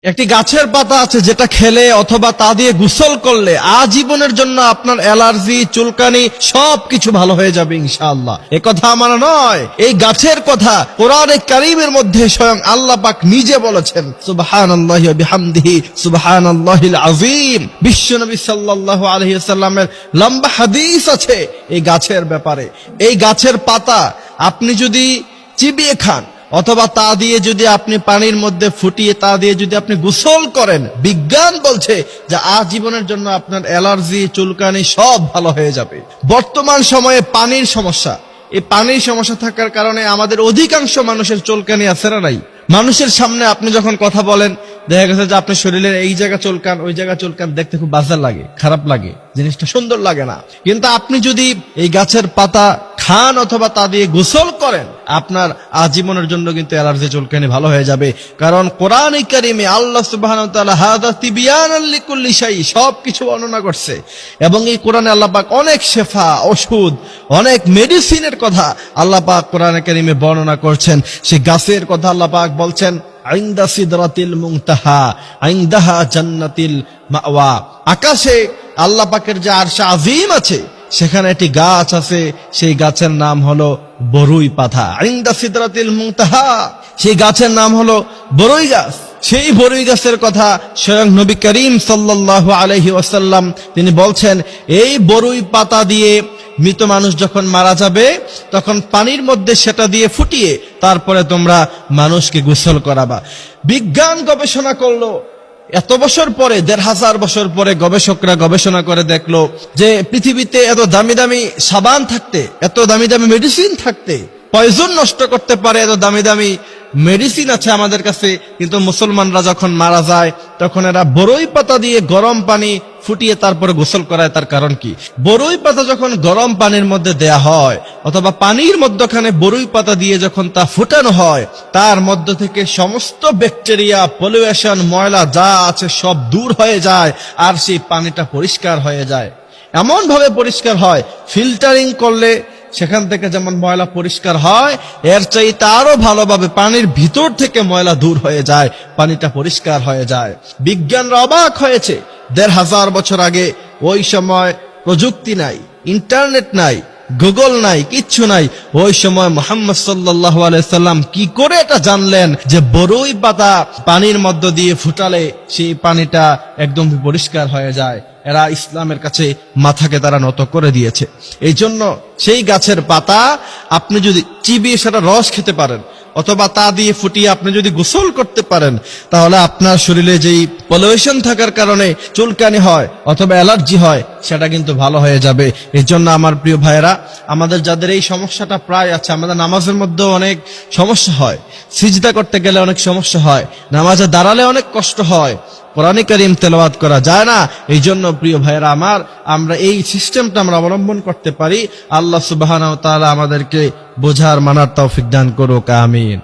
একটি গাছের পাতা আছে যেটা খেলে অথবা তা দিয়ে গোসল করলে আজীবনের জন্য আপনার অ্যালার্জি, চুলকানি সবকিছু ভালো হয়ে যাবে ইনশাআল্লাহ। এ কথা আমার নয়, এই গাছের কথা কোরআনে কারীমের মধ্যে স্বয়ং আল্লাহ পাক নিজে বলেছেন। সুবহানাল্লাহি ওয়া বিহামদিহি সুবহানাল্লাহিল আযীম। বিশ্বনবী সাল্লাল্লাহু আলাইহি ওয়াসাল্লামের লম্বা হাদিস আছে এই গাছের ব্যাপারে। এই গাছের পাতা আপনি যদি চিবিয়ে খান অথবা তা দিয়ে যদি আপনি পানির মধ্যে ফুটিয়ে তা দিয়ে যদি আপনি গোসল করেন, বিজ্ঞান বলছে যে আজীবনের জন্য আপনার অ্যালার্জি, চুলকানি সব ভালো হয়ে যাবে। বর্তমান সময়ে পানির সমস্যা, এই পানির সমস্যা থাকার কারণে আমাদের অধিকাংশ মানুষের চুলকানি আছে না নাই? মানুষের সামনে আপনি যখন কথা বলেন দেখা গেছে যে আপনার শরীরের এই জায়গা চুলকান, ওই জায়গা চুলকান, দেখতে খুব বাজে লাগে, খারাপ লাগে, জিনিসটা সুন্দর লাগে না। কিন্তু আপনি যদি এই গাছের পাতা খান অথবা তা দিয়ে গোসল করেন, আপনার আজীবনের জন্য কিন্তু অ্যালার্জি, চুলকানি ভালো হয়ে যাবে। কারণ কোরআনে কারীমে আল্লাহ সুবহানাহু ওয়া তাআলা হাযা তিবয়ানাল লিকুল্লি শাই সবকিছু বর্ণনা করছে। এবং এই কোরআনে আল্লাহ পাক অনেক শেফা, ওষুধ, অনেক মেডিসিনের কথা আল্লাহ পাক কোরআনে কারীমে বর্ণনা করছেন। সেই গাছের কথা আল্লাহ পাক বলছেন ইনদা সিদরাতিল মুনতাহা ইনদাহা জান্নাতিল মাওয়া। আকাশে আল্লাহ পাকের যে আরশ আযীম আছে সেখানে একটি গাছ আছে, সেই গাছের নাম হলো বরুই পাতা। ইনদা সিদরাতিল মুনতাহা, সেই গাছের নাম হলো বরুই গাছ। সেই বরুই গাছের কথা স্বয়ং নবী করিম সাল্লাল্লাহু আলাইহি ওয়াসাল্লাম তিনি বলছেন, এই বরুই পাতা দিয়ে মৃত মানুষ যখন মারা যাবে তখন পানির মধ্যে সেটা দিয়ে ফুটিয়ে তারপরে তোমরা মানুষকে গোসল করাবা। বিজ্ঞান গবেষণা করলো, এত বছর পরে, ১৫০০ বছর পরে গবেষকরা গবেষণা করে দেখলো যে পৃথিবীতে এত দামি দামি সাবান থাকতে, এত দামি দামি মেডিসিন থাকতে, পয়জন নষ্ট করতে পারে এত দামি দামি মেডিসিন আছে আমাদের কাছে, কিন্তু মুসলমানরা যখন মারা যায় তখন এরা বরই পাতা দিয়ে গরম পানি ফুটিয়ে তারপরে গোসল করায়। তার কারণ কি? বরই পাতা যখন গরম পানির মধ্যে দেয়া হয় অথবা পানির মধ্যখানে বরই পাতা দিয়ে যখন তা ফুটানো হয়, তার মধ্য থেকে সমস্ত ব্যাকটেরিয়া, পলিউশন, ময়লা যা আছে সব দূর হয়ে যায় আর সেই পানিটা পরিষ্কার হয়ে যায়। এমন ভাবে পরিষ্কার হয়, ফিল্টারিং করলে সেখান থেকে যেমন ময়লা পরিষ্কার হয়, এর চাইতে আরো ভালোভাবে পানির ভিতর থেকে ময়লা দূর হয়ে যায়, পানিটা পরিষ্কার হয়ে যায়। বিজ্ঞানরা অবাক হয়েছে, ১৫০০ বছর আগে ওই সময় প্রযুক্তি নাই, ইন্টারনেট নাই, গুগল নাই, কিচ্ছু নাই। ওই সময় মুহাম্মদ সাল্লাল্লাহু আলাইহি সাল্লাম কি করে এটা জানলেন যে বরই পাতা পানির মধ্য দিয়ে ফুটালে সেই পানিটা একদম পরিষ্কার হয়ে যায়? এরা ইসলামের কাছে মাথাকে তারা নত করে দিয়েছে। এই জন্য সেই গাছের পাতা আপনি যদি চিবিয়ে সেটা রস খেতে পারেন অথবা তা দিয়ে ফুটিয়ে আপনি যদি গোসল করতে পারেন, তাহলে আপনার শরীরে যেই পলিউশন থাকার কারণে চুলকানি হয় অথবা অ্যালার্জি হয় সেটা কিন্তু ভালো হয়ে যাবে। এই জন্য আমার প্রিয় ভাইয়েরা, আমাদের যাদের এই সমস্যাটা প্রায় আছে, আমাদের নামাজের মধ্যেও অনেক সমস্যা হয়, সিজদা করতে গেলে অনেক সমস্যা হয়, নামাজে দাঁড়ালে অনেক কষ্ট হয়, কোরআনে কারীম তেলাওয়াত করা যায় না। এই জন্য প্রিয় ভাইয়েরা আমার, আমরা এই সিস্টেমটা আমরা অবলম্বন করতে পারি। আল্লাহ সুবহানাহু ওয়া তাআলা আমাদেরকে বোঝার, মানার তৌফিক দান করুক। আমিন।